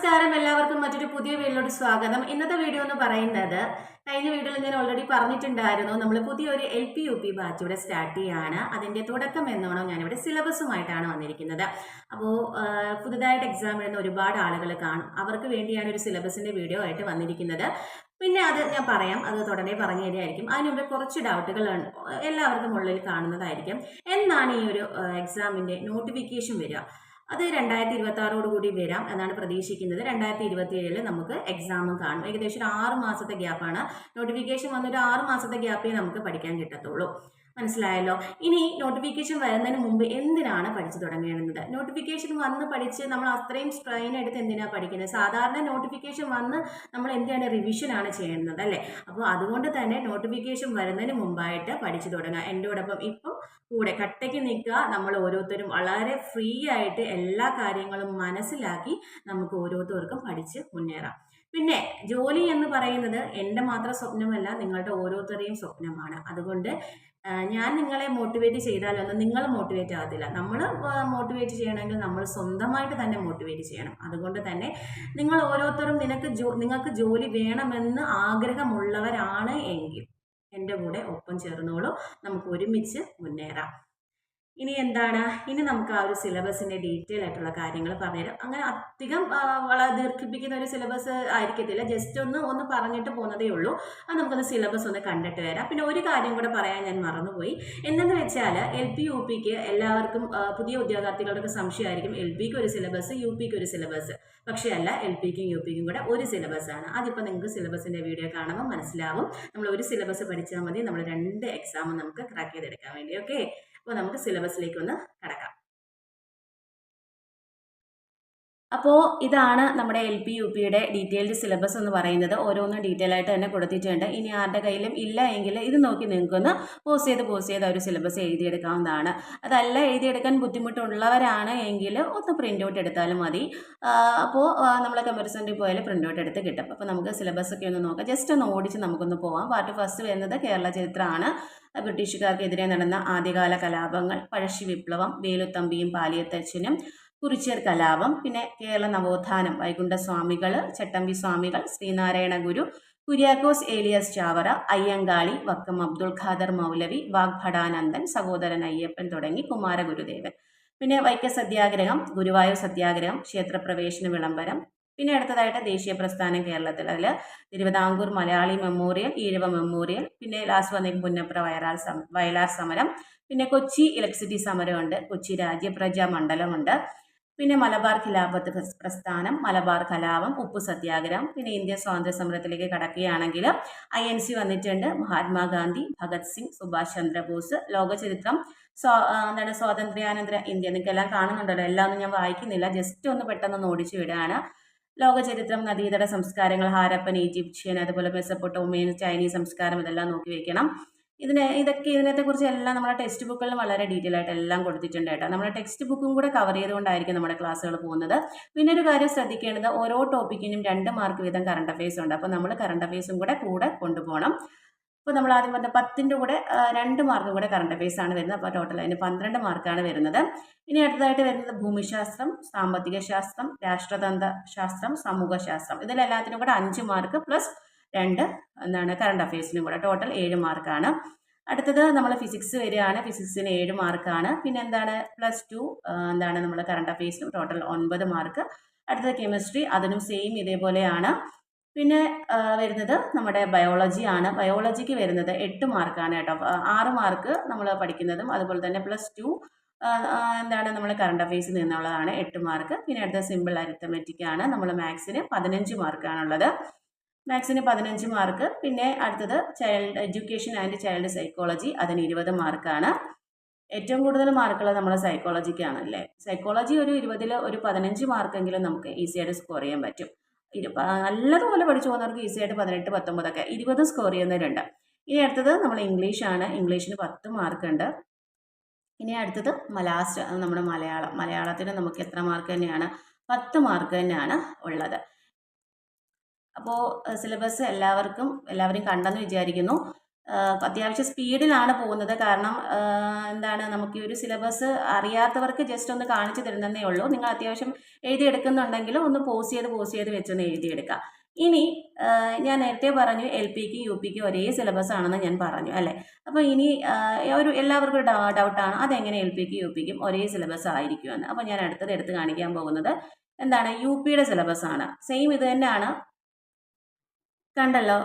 നമസ്കാരം എല്ലാവർക്കും മറ്റൊരു പുതിയ വീഡിയോയിലോട്ട് സ്വാഗതം. ഇന്നത്തെ വീഡിയോ എന്ന് പറയുന്നത് കഴിഞ്ഞ വീഡിയോയിൽ ഞാൻ ഓൾറെഡി പറഞ്ഞിട്ടുണ്ടായിരുന്നു. നമ്മൾ പുതിയൊരു LP-UP ബാച്ച് ഇവിടെ സ്റ്റാർട്ട് ചെയ്യാണ്. അതിൻ്റെ തുടക്കം എന്നോണം ഞാനിവിടെ സിലബസുമായിട്ടാണ് വന്നിരിക്കുന്നത്. അപ്പോൾ പുതുതായിട്ട് എക്സാം എഴുതുന്ന ഒരുപാട് ആളുകൾ കാണും. അവർക്ക് വേണ്ടിയാണ് ഒരു സിലബസിൻ്റെ വീഡിയോ ആയിട്ട് വന്നിരിക്കുന്നത്. പിന്നെ അത് ഞാൻ പറയാം, അത് തുടരെ പറഞ്ഞു തരികയായിരിക്കും. അതിന് മുമ്പ് കുറച്ച് ഡൗട്ടുകൾ എല്ലാവർക്കും ഉള്ളിൽ കാണുന്നതായിരിക്കും. എന്നാണ് ഈ ഒരു എക്സാമിൻ്റെ നോട്ടിഫിക്കേഷൻ വരിക? അത് 2026 കൂടി വരാം എന്നാണ് പ്രതീക്ഷിക്കുന്നത്. 2027 നമുക്ക് എക്സാമും കാണും. ഏകദേശം ഒരു 6 മാസത്തെ ഗ്യാപ്പാണ്. നോട്ടിഫിക്കേഷൻ വന്നൊരു 6 മാസത്തെ ഗ്യാപ്പേ നമുക്ക് പഠിക്കാൻ കിട്ടത്തുള്ളൂ. മനസ്സിലായല്ലോ. ഇനി നോട്ടിഫിക്കേഷൻ വരുന്നതിന് മുമ്പ് എന്തിനാണ് പഠിച്ചു തുടങ്ങേണ്ടത്? നോട്ടിഫിക്കേഷൻ വന്ന് പഠിച്ച് നമ്മൾ അത്രയും സ്ട്രെയിൻ എടുത്ത് എന്തിനാണ് പഠിക്കുന്നത്? സാധാരണ നോട്ടിഫിക്കേഷൻ വന്ന് നമ്മൾ എന്തിനാണ് റിവിഷനാണ് ചെയ്യുന്നത് അല്ലേ? അപ്പോൾ അതുകൊണ്ട് തന്നെ നോട്ടിഫിക്കേഷൻ വരുന്നതിന് മുമ്പായിട്ട് പഠിച്ചു തുടങ്ങുക. എൻ്റെയോടൊപ്പം ഇപ്പം കൂടെ കട്ടയ്ക്ക് നിൽക്കുക. നമ്മൾ ഓരോരുത്തരും വളരെ ഫ്രീ ആയിട്ട് എല്ലാ കാര്യങ്ങളും മനസ്സിലാക്കി നമുക്ക് ഓരോരുത്തർക്കും പഠിച്ച് മുന്നേറാം. പിന്നെ ജോലി എന്ന് പറയുന്നത് എൻ്റെ മാത്രം സ്വപ്നമല്ല, നിങ്ങളുടെ ഓരോരുത്തരുടെയും സ്വപ്നമാണ്. അതുകൊണ്ട് ഞാൻ നിങ്ങളെ മോട്ടിവേറ്റ് ചെയ്താലൊന്നും നിങ്ങൾ മോട്ടിവേറ്റ് ആകത്തില്ല. നമ്മൾ മോട്ടിവേറ്റ് ചെയ്യണമെങ്കിൽ നമ്മൾ സ്വന്തമായിട്ട് തന്നെ മോട്ടിവേറ്റ് ചെയ്യണം. അതുകൊണ്ട് തന്നെ നിങ്ങൾ ഓരോരുത്തരും നിങ്ങൾക്ക് ജോലി വേണമെന്ന് ആഗ്രഹമുള്ളവരാണ് എങ്കിൽ എൻ്റെ കൂടെ ഒപ്പം ചേർന്നോളൂ. നമുക്ക് ഒരുമിച്ച് മുന്നേറാം. ഇനി എന്താണ്, ഇനി നമുക്ക് ആ ഒരു സിലബസിൻ്റെ ഡീറ്റെയിൽ ആയിട്ടുള്ള കാര്യങ്ങൾ പറഞ്ഞുതരാം. അങ്ങനെ അധികം വളരെ ദീർഘിപ്പിക്കുന്ന ഒരു സിലബസ് ആയിരിക്കത്തില്ല. ജസ്റ്റ് ഒന്ന് പറഞ്ഞിട്ട് പോകുന്നതേ ഉള്ളൂ. അത് നമുക്കൊന്ന് സിലബസ് ഒന്ന് കണ്ടിട്ട് വരാം. പിന്നെ ഒരു കാര്യം കൂടെ പറയാൻ ഞാൻ മറന്നുപോയി. എന്തെന്ന് വെച്ചാൽ LP-UPക്ക് എല്ലാവർക്കും പുതിയ ഉദ്യോഗാർത്ഥികളുടെ സംശയമായിരിക്കും, LPക്ക് ഒരു സിലബസ്, UPക്ക് ഒരു സിലബസ്. പക്ഷേ അല്ല, LPക്കും UPക്കും കൂടെ ഒരു സിലബസാണ്. അതിപ്പോൾ നിങ്ങൾക്ക് സിലബസിൻ്റെ വീഡിയോ കാണുമ്പോൾ മനസ്സിലാവും. നമ്മൾ ഒരു സിലബസ് പഠിച്ചാൽ മതി, നമ്മൾ 2 എക്സാം നമുക്ക് ക്രാക്ക് ചെയ്തെടുക്കാൻ വേണ്ടി. ഓക്കെ, അപ്പോൾ നമുക്ക് സിലബസിലേക്ക് ഒന്ന് കടക്കാം. അപ്പോൾ ഇതാണ് നമ്മുടെ LP-UPയുടെ ഡീറ്റെയിൽഡ് സിലബസ് എന്ന് പറയുന്നത്. ഓരോന്നും ഡീറ്റെയിൽ ആയിട്ട് തന്നെ കൊടുത്തിട്ടുണ്ട്. ഇനി ആരുടെ കയ്യിലും ഇല്ല എങ്കിൽ ഇത് നോക്കി നിങ്ങൾക്കൊന്ന് പോസ് ചെയ്ത് ഒരു സിലബസ് എഴുതിയെടുക്കാവുന്നതാണ്. അതല്ല എഴുതിയെടുക്കാൻ ബുദ്ധിമുട്ടുള്ളവരാണ് എങ്കിൽ ഒന്ന് പ്രിൻ്റ് ഔട്ട് എടുത്താലും മതി. അപ്പോൾ നമ്മൾ കമ്പ്യൂട്ടർ സെൻറ്ററിൽ പോയാൽ പ്രിൻ്റ് ഔട്ട് എടുത്ത് കിട്ടും. അപ്പോൾ നമുക്ക് സിലബസ് ഒക്കെ ഒന്ന് നോക്കാം. ജസ്റ്റ് ഒന്ന് ഓടിച്ച് നമുക്കൊന്ന് പോകാം. പാർട്ട് ഫസ്റ്റ് വരുന്നത് കേരള ചരിത്രമാണ്. ബ്രിട്ടീഷുകാർക്കെതിരെ നടന്ന ആദ്യകാല കലാപങ്ങൾ, പഴശ്ശി വിപ്ലവം, വേലുത്തമ്പിയും പാലിയത്തച്ഛനും, കുറിച്യർ കലാപം, പിന്നെ കേരള നവോത്ഥാനം, വൈകുണ്ഠസ്വാമികൾ, ചട്ടമ്പി സ്വാമികൾ, ശ്രീനാരായണ ഗുരു, കുര്യാക്കോസ് ഏലിയസ് ചാവറ, അയ്യങ്കാളി, വക്കം അബ്ദുൾ ഖാദർ മൗലവി, വാഗ്ഭടാനന്ദൻ, സഹോദരൻ അയ്യപ്പൻ തുടങ്ങി കുമാരഗുരുദേവൻ. പിന്നെ വൈക്കം സത്യാഗ്രഹം, ഗുരുവായൂർ സത്യാഗ്രഹം, ക്ഷേത്രപ്രവേശന വിളംബരം. പിന്നെ അടുത്തതായിട്ട് ദേശീയ പ്രസ്ഥാനം കേരളത്തിൽ, അതിൽ തിരുവിതാംകൂർ മലയാളി മെമ്മോറിയൽ, ഈഴവ മെമ്മോറിയൽ, പിന്നെ ലാസ്റ്റ് വന്നേക്കും പുന്നപ്ര വയലാർ സമരം, പിന്നെ കൊച്ചി ഇലക്ട്രിസിറ്റി സമരമുണ്ട്, കൊച്ചി രാജ്യപ്രജാ മണ്ഡലമുണ്ട്, പിന്നെ മലബാർ ഖിലാഫത്ത് പ്രസ്ഥാനം, മലബാർ കലാപം, ഉപ്പു സത്യാഗ്രഹം. പിന്നെ ഇന്ത്യൻ സ്വാതന്ത്ര്യ സമരത്തിലേക്ക് കടക്കുകയാണെങ്കിൽ INC വന്നിട്ടുണ്ട്, മഹാത്മാഗാന്ധി, ഭഗത് സിംഗ്, സുഭാഷ് ചന്ദ്രബോസ്, ലോകചരിത്രം, സ്വാതന്ത്ര്യാനന്തര ഇന്ത്യ. നിങ്ങൾക്കെല്ലാം കാണുന്നുണ്ടല്ലോ, എല്ലാം ഒന്നും ഞാൻ വായിക്കുന്നില്ല, ജസ്റ്റ് ഒന്ന് പെട്ടെന്ന് ഓടിച്ചു വിടുകയാണ്. ലോകചരിത്രം, നദീതട സംസ്കാരങ്ങൾ, ഹാരപ്പൻ, ഈജിപ്ഷ്യൻ, അതുപോലെ മെസപ്പൊട്ടോമിയൻ, ചൈനീസ് സംസ്കാരം, ഇതെല്ലാം നോക്കി വെക്കണം. ഇതിനകത്തെക്കുറിച്ച് എല്ലാം നമ്മുടെ ടെക്സ്റ്റ് ബുക്കുകളിൽ വളരെ ഡീറ്റെയിൽ ആയിട്ട് എല്ലാം കൊടുത്തിട്ടുണ്ട് കേട്ടോ. നമ്മുടെ ടെക്സ്റ്റ് ബുക്കും കൂടെ കവർ ചെയ്തുകൊണ്ടായിരിക്കും നമ്മുടെ ക്ലാസ്സുകൾ പോകുന്നത്. പിന്നെ ഒരു കാര്യം ശ്രദ്ധിക്കേണ്ടത്, ഓരോ ടോപ്പിക്കിനും 2 മാർക്ക് വീതം കറണ്ട് അഫയേഴ്സ് ഉണ്ട്. അപ്പോൾ നമ്മൾ കറണ്ട് അഫയേഴ്സും കൂടെ കൊണ്ടുപോകണം. അപ്പോൾ നമ്മൾ ആദ്യം പറഞ്ഞ 10ൻ്റെ കൂടെ 2 മാർക്കും കൂടെ കറണ്ട് അഫയേഴ്സ് ആണ് വരുന്നത്. അപ്പോൾ ടോട്ടൽ അതിന് 12 മാർക്കാണ് വരുന്നത്. ഇനി അടുത്തതായിട്ട് വരുന്നത് ഭൂമിശാസ്ത്രം, സാമ്പത്തിക ശാസ്ത്രം, രാഷ്ട്രതന്ത്ര ശാസ്ത്രം, സമൂഹശാസ്ത്രം. ഇതിലെല്ലാത്തിനും കൂടെ 5 മാർക്ക് പ്ലസ് 2 കറണ്ട് അഫയേഴ്സിനും കൂടെ ടോട്ടൽ 7 മാർക്കാണ്. അടുത്തത് നമ്മൾ ഫിസിക്സ് വരികയാണ്. ഫിസിക്സിന് 7 മാർക്കാണ്. പിന്നെ +2 നമ്മൾ കറണ്ട് അഫയേഴ്സിനും ടോട്ടൽ 9 മാർക്ക്. അടുത്തത് കെമിസ്ട്രി, അതിനും സെയിം ഇതേപോലെയാണ്. പിന്നെ വരുന്നത് നമ്മുടെ ബയോളജി ആണ്. ബയോളജിക്ക് വരുന്നത് 8 മാർക്കാണ് കേട്ടോ. 6 മാർക്ക് നമ്മൾ പഠിക്കുന്നതും അതുപോലെ തന്നെ +2 നമ്മൾ കറണ്ട് അഫയേഴ്സിൽ നിന്നുള്ളതാണ് 8 മാർക്ക്. പിന്നെ അടുത്ത സിമ്പിൾ അരിത്തമെറ്റിക് ആണ്. നമ്മൾ മാത്സിന് 15 മാർക്കാണുള്ളത്. മാത്സിന് 15 മാർക്ക്. പിന്നെ അടുത്തത് child education and child psychology, അതിന് 20 മാർക്കാണ്. ഏറ്റവും കൂടുതൽ മാർക്കുള്ളത് നമ്മൾ സൈക്കോളജിക്കാണ് അല്ലേ. സൈക്കോളജി ഒരു 20ൽ ഒരു 15 മാർക്കെങ്കിലും നമുക്ക് ഈസിയായിട്ട് സ്കോർ ചെയ്യാൻ പറ്റും. നല്ലതുപോലെ പഠിച്ചു പോകുന്നവർക്ക് ഈസിയായിട്ട് 18, 19 20 സ്കോർ ചെയ്യുന്നവരുണ്ട്. ഇനി അടുത്തത് നമ്മൾ ഇംഗ്ലീഷാണ്. ഇംഗ്ലീഷിന് 10 മാർക്കുണ്ട്. ഇനി അടുത്തത് ലാസ്റ്റ് നമ്മുടെ മലയാളത്തിന് നമുക്ക് എത്ര മാർക്ക് തന്നെയാണ്? 10 മാർക്ക് തന്നെയാണ് ഉള്ളത്. അപ്പോൾ സിലബസ് എല്ലാവരും കണ്ടെന്ന് വിചാരിക്കുന്നു. അത്യാവശ്യം സ്പീഡിലാണ് പോകുന്നത്. കാരണം എന്താണ്, നമുക്ക് ഈ ഒരു സിലബസ് അറിയാത്തവർക്ക് ജസ്റ്റ് ഒന്ന് കാണിച്ചു തരുന്നതേ ഉള്ളൂ. നിങ്ങൾ അത്യാവശ്യം എഴുതിയെടുക്കുന്നുണ്ടെങ്കിൽ ഒന്ന് പോസ് ചെയ്ത് വെച്ചൊന്ന് എഴുതിയെടുക്കുക. ഇനി ഞാൻ നേരത്തെ പറഞ്ഞു LPക്കും UPക്കും ഒരേ സിലബസ് ആണെന്ന് ഞാൻ പറഞ്ഞു അല്ലേ. അപ്പോൾ ഇനി ഒരു എല്ലാവർക്കും ഡൗട്ടാണ് അതെങ്ങനെ LPക്കും UPക്കും ഒരേ സിലബസ് ആയിരിക്കുമെന്ന്. അപ്പോൾ ഞാൻ അടുത്തത് എടുത്ത് കാണിക്കാൻ പോകുന്നത് എന്താണ്, UPയുടെ സിലബസ് ആണ്. സെയിം ഇത് തന്നെയാണ്, കണ്ടല്ലോ.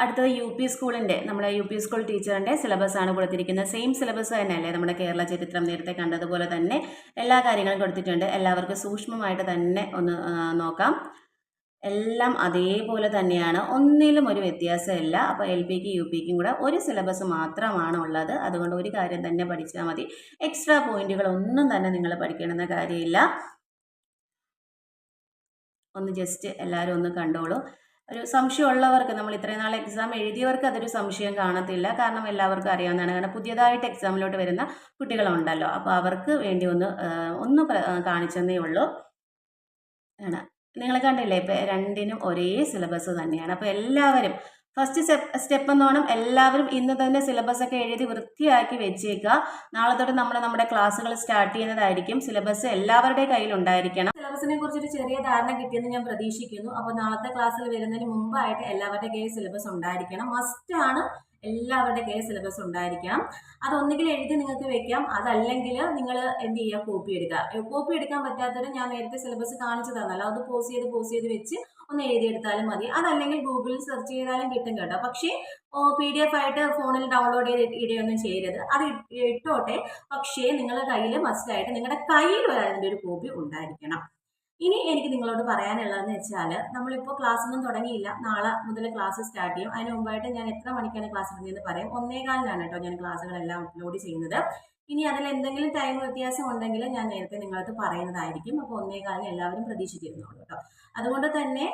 അടുത്തത് UP സ്കൂളിൻ്റെ, നമ്മുടെ UP സ്കൂൾ ടീച്ചറിൻ്റെ സിലബസ് ആണ് കൊടുത്തിരിക്കുന്നത്. സെയിം സിലബസ് തന്നെയല്ലേ നമ്മുടെ കേരള ചരിത്രം നേരത്തെ കണ്ടതുപോലെ തന്നെ എല്ലാ കാര്യങ്ങളും കൊടുത്തിട്ടുണ്ട്. എല്ലാവർക്കും സൂക്ഷ്മമായിട്ട് തന്നെ ഒന്ന് നോക്കാം. എല്ലാം അതേപോലെ തന്നെയാണ്, ഒന്നിലും ഒരു വ്യത്യാസമില്ല. അപ്പോൾ LPക്കും UPക്കും കൂടെ ഒരു സിലബസ് മാത്രമാണ് ഉള്ളത്. അതുകൊണ്ട് ഒരു കാര്യം തന്നെ പഠിച്ചാൽ മതി. എക്സ്ട്രാ പോയിന്റുകളൊന്നും തന്നെ നിങ്ങൾ പഠിക്കണമെന്ന കാര്യമില്ല. ഒന്ന് ജസ്റ്റ് എല്ലാവരും ഒന്ന് കണ്ടോളൂ. ഒരു സംശയമുള്ളവർക്ക്, നമ്മൾ ഇത്രയും നാൾ എക്സാം എഴുതിയവർക്ക് അതൊരു സംശയം കാണത്തില്ല. കാരണം എല്ലാവർക്കും അറിയാവുന്നതാണ്. കാരണം പുതിയതായിട്ട് എക്സാമിലോട്ട് വരുന്ന കുട്ടികളുണ്ടല്ലോ. അപ്പോൾ അവർക്ക് വേണ്ടി ഒന്ന് കാണിച്ചെന്നേ ഉള്ളൂ. ആണ്, നിങ്ങൾ കണ്ടില്ലേ, ഇപ്പോൾ രണ്ടിനും ഒരേ സിലബസ് തന്നെയാണ്. അപ്പോൾ എല്ലാവരും ഫസ്റ്റ് സ്റ്റെപ്പ് എന്നോണം എല്ലാവരും ഇന്ന് തന്നെ സിലബസ് ഒക്കെ എഴുതി വൃത്തിയാക്കി വെച്ചേക്കുക. നാളെ തൊട്ട് നമ്മുടെ ക്ലാസ്സുകൾ സ്റ്റാർട്ട് ചെയ്യുന്നതായിരിക്കും. സിലബസ് എല്ലാവരുടെ കയ്യിലുണ്ടായിരിക്കണം. സിലബസിനെ കുറിച്ചൊരു ചെറിയ ധാരണ കിട്ടിയെന്ന് ഞാൻ പ്രതീക്ഷിക്കുന്നു. അപ്പോൾ നാളത്തെ ക്ലാസ്സിൽ വരുന്നതിന് മുമ്പായിട്ട് എല്ലാവരുടെ കയ്യിൽ സിലബസ് ഉണ്ടായിരിക്കണം. മസ്റ്റാണ്, എല്ലാവരുടെ കയ്യിൽ സിലബസ് ഉണ്ടായിരിക്കണം. അതൊന്നുകിൽ എഴുതി നിങ്ങൾക്ക് വെക്കാം, അതല്ലെങ്കിൽ നിങ്ങൾ എന്ത് ചെയ്യുക, കോപ്പി എടുക്കുക. കോപ്പി എടുക്കാൻ പറ്റാത്തവർ ഞാൻ നേരത്തെ സിലബസ് കാണിച്ചു തന്നല്ലോ, അത് പോസ് ചെയ്ത് വെച്ച് ഒന്ന് എഴുതിയെടുത്താലും മതി. അതല്ലെങ്കിൽ ഗൂഗിളിൽ സെർച്ച് ചെയ്താലും കിട്ടും കേട്ടോ. പക്ഷേ PDF ആയിട്ട് ഫോണിൽ ഡൗൺലോഡ് ചെയ്ത് ഇടുകയൊന്നും ചെയ്യരുത്. അത് ഇട്ടോട്ടെ, പക്ഷേ നിങ്ങളുടെ കയ്യിൽ മസ്റ്റായിട്ട് നിങ്ങളുടെ കയ്യിൽ അതിൻ്റെ ഒരു കോപ്പി ഉണ്ടായിരിക്കണം. ഇനി എനിക്ക് നിങ്ങളോട് പറയാനുള്ളതെന്ന് വെച്ചാൽ, നമ്മളിപ്പോൾ ക്ലാസ് ഒന്നും തുടങ്ങിയില്ല, നാളെ മുതൽ ക്ലാസ് സ്റ്റാർട്ട് ചെയ്യും. അതിന് മുമ്പായിട്ട് ഞാൻ എത്ര മണിക്കാണ് ക്ലാസ് ഇടുന്നതെന്ന് പറയാം. 1:15 കേട്ടോ ഞാൻ ക്ലാസ്സുകളെല്ലാം അപ്ലോഡ് ചെയ്യുന്നത്. ഇനി അതിൽ എന്തെങ്കിലും ടൈം വ്യത്യാസം ഉണ്ടെങ്കിൽ ഞാൻ നേരത്തെ നിങ്ങളടുത്ത് പറയുന്നതായിരിക്കും. അപ്പോൾ 1:15 എല്ലാവരും പ്രതീക്ഷിച്ചിരുന്നോളൂ കേട്ടോ. അതുകൊണ്ട് തന്നെ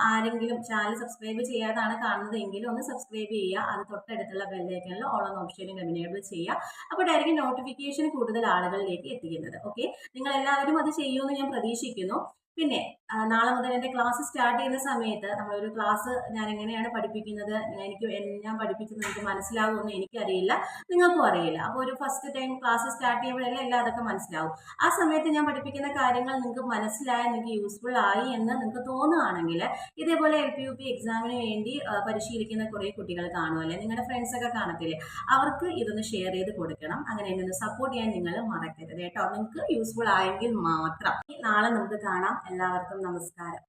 ആരെങ്കിലും ചാനൽ സബ്സ്ക്രൈബ് ചെയ്യാതാണ് കാണുന്നതെങ്കിൽ ഒന്ന് സബ്സ്ക്രൈബ് ചെയ്യുക. അത് തൊട്ടടുത്തുള്ള ബെല്ലൈക്കണിൽ ഓൾ എന്ന ഓപ്ഷനും എനേബിൾ ചെയ്യുക. അപ്പോഴായിരിക്കും നോട്ടിഫിക്കേഷൻ കൂടുതൽ ആളുകളിലേക്ക് എത്തിക്കുന്നത്. ഓക്കെ, നിങ്ങൾ എല്ലാവരും അത് ചെയ്യുമെന്ന് ഞാൻ പ്രതീക്ഷിക്കുന്നു. പിന്നെ നാളെ മുതൽ എൻ്റെ ക്ലാസ് സ്റ്റാർട്ട് ചെയ്യുന്ന സമയത്ത് നമ്മളൊരു ക്ലാസ് ഞാൻ എങ്ങനെയാണ് പഠിപ്പിക്കുന്നത്, ഞാൻ പഠിപ്പിക്കുന്നത് എനിക്ക് മനസ്സിലാവുമെന്ന് എനിക്കറിയില്ല, നിങ്ങൾക്കും അറിയില്ല. അപ്പോൾ ഒരു ഫസ്റ്റ് ടൈം ക്ലാസ് സ്റ്റാർട്ട് ചെയ്യുമ്പോഴല്ലേ എല്ലാം അതൊക്കെ മനസ്സിലാവും. ആ സമയത്ത് ഞാൻ പഠിപ്പിക്കുന്ന കാര്യങ്ങൾ നിങ്ങൾക്ക് മനസ്സിലായി, നിങ്ങൾക്ക് യൂസ്ഫുൾ ആയി എന്ന് നിങ്ങൾക്ക് തോന്നുകയാണെങ്കിൽ, ഇതേപോലെ LP-UP എക്സാമിന് വേണ്ടി പരിശീലിക്കുന്ന കുറേ കുട്ടികൾ കാണുമല്ലേ, നിങ്ങളുടെ ഫ്രണ്ട്സൊക്കെ കാണത്തില്ലേ, അവർക്ക് ഇതൊന്ന് ഷെയർ ചെയ്ത് കൊടുക്കണം. അങ്ങനെ എന്നെ സപ്പോർട്ട് ചെയ്യാൻ നിങ്ങൾ മറക്കരുത് കേട്ടോ. നിങ്ങൾക്ക് യൂസ്ഫുൾ ആയെങ്കിൽ മാത്രം. നാളെ നമുക്ക് കാണാം. എല്ലാവർക്കും നമസ്കാരം.